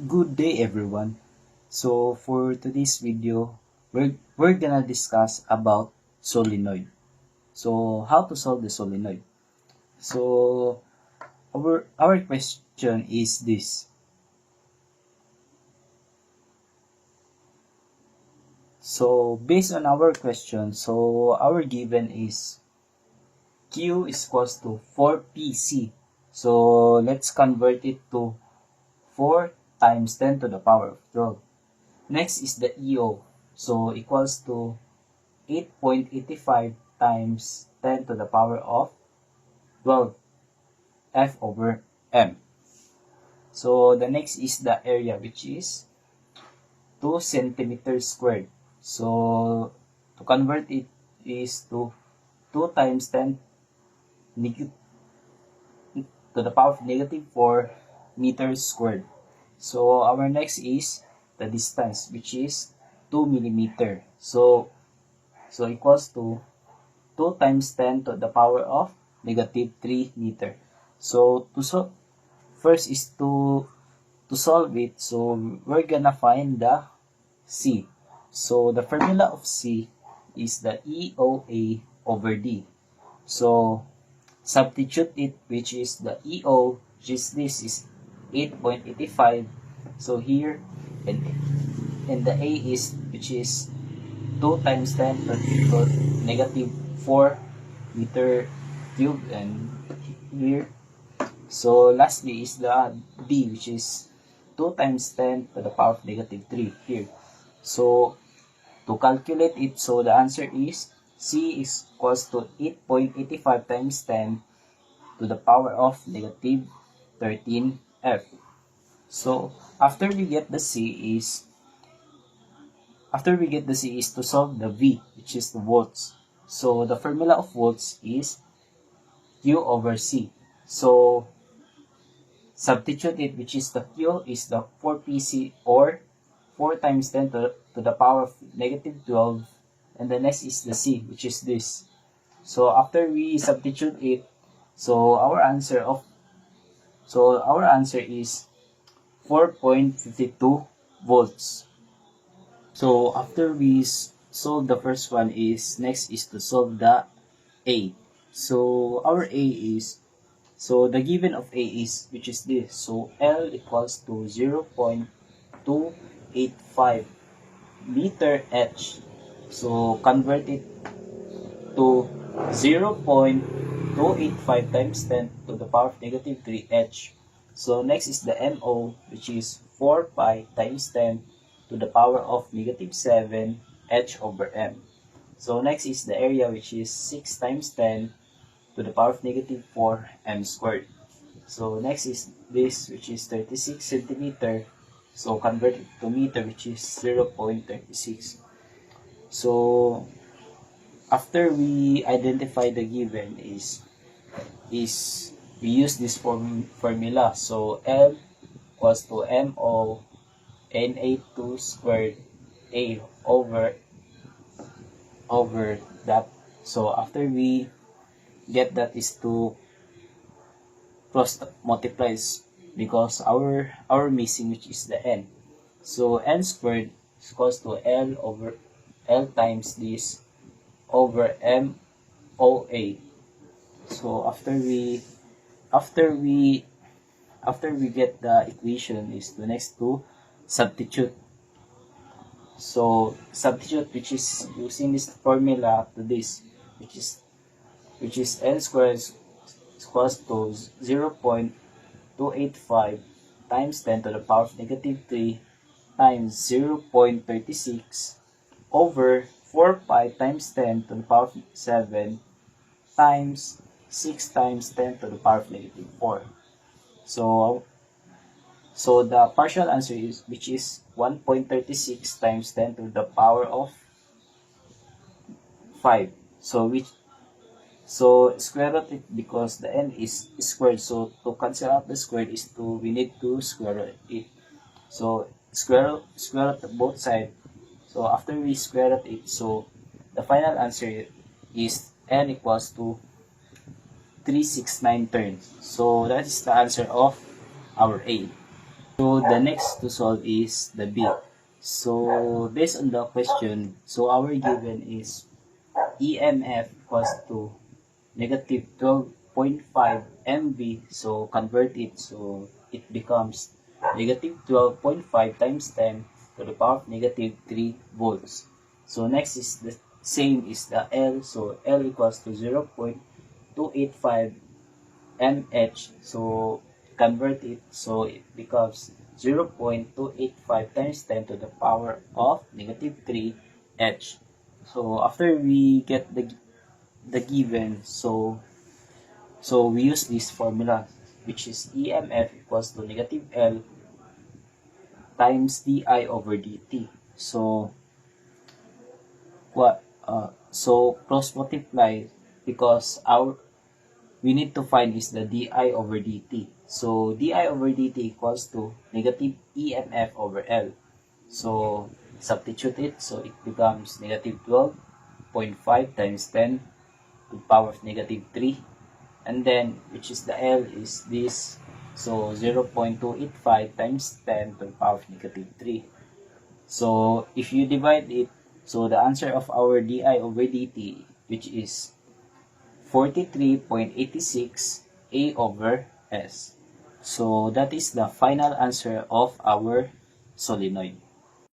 Good day everyone. So for today's video, we're gonna discuss about solenoid. So how to solve the solenoid. So our question is this. So based on our question, so our given is Q is equals to 4PC. So let's convert it to 4 times 10 to the power of 12. Next is the EO. So equals to 8.85 times 10 to the power of 12 F over M. So the next is the area, which is 2 centimeters squared. So to convert it is to 2 times 10 to the power of negative 4 meters squared. So our next is the distance, which is 2 millimeter. So equals to 2 times 10 to the power of negative 3 meter. So first is to solve it. So we're gonna find the C. So the formula of C is the EOA over D. So substitute it, which is the EO, which is this is 8.85. So here and the A is which is 2 times 10 to the negative 4 meter cube, and here. So lastly is the D, which is 2 times 10 to the power of negative 3 here. So to calculate it, so the answer is C is equals to 8.85 times 10 to the power of negative 13 F. So after we get the C is to solve the V, which is the volts. So the formula of volts is Q over C. So substitute it, which is the Q is the 4PC, or 4 times 10 to the power of negative 12. And the next is the C, which is this. So after we substitute it, so our answer is 4.52 volts. So after we solve the first one, next is to solve the A. So our A is, so the given of A is, which is this. So L equals to 0.285 meter H. So convert it to 0.285 times 10 to the power of negative 3 H. So next is the MO, which is 4 pi times 10 to the power of negative 7 H over M. So next is the area, which is 6 times 10 to the power of negative 4 M squared. So next is this, which is 36 centimeter. So convert it to meter, which is 0.36. So after we identify the given is we use this formula. So L equals to MO Na2 squared A over that. So after we get that is to cross multiplies, because our missing, which is the N. So N squared is equals to L over L times this over MOA. So after we get the equation is the next to substitute. So substitute, which is using this formula to this, which is N squared is equals to 0.285 times 10 to the power of negative 3 times 0.36 over 4 pi times 10 to the power of 7 times 6 times 10 to the power of negative 4. So the partial answer is, which is 1.36 times 10 to the power of 5. So square root it, because the N is squared. So to cancel out the squared is we need to square root it. So square root both sides. So after we square root it, so the final answer is N equals to 369 turns. So that is the answer of our A. So the next to solve is the B. So based on the question, so our given is EMF equals to negative 12.5 MV. So convert it, so it becomes negative 12.5 times 10 to the power of negative 3 volts. So next is the same is the L. So L equals to 0.285 mH. So convert it, so it becomes 0.285 times 10 to the power of negative 3 H. So after we get the given, so we use this formula, which is EMF equals to negative L times di over dt. So what so cross multiply, because our we need to find is the di over dt. So di over dt equals to negative EMF over L. So substitute it, so it becomes negative 12.5 times 10 to the power of negative 3, and then which is the L is this, so 0.285 times 10 to the power of negative 3. So if you divide it, so the answer of our di over dt, which is 43.86 A over S. So that is the final answer of our solenoid.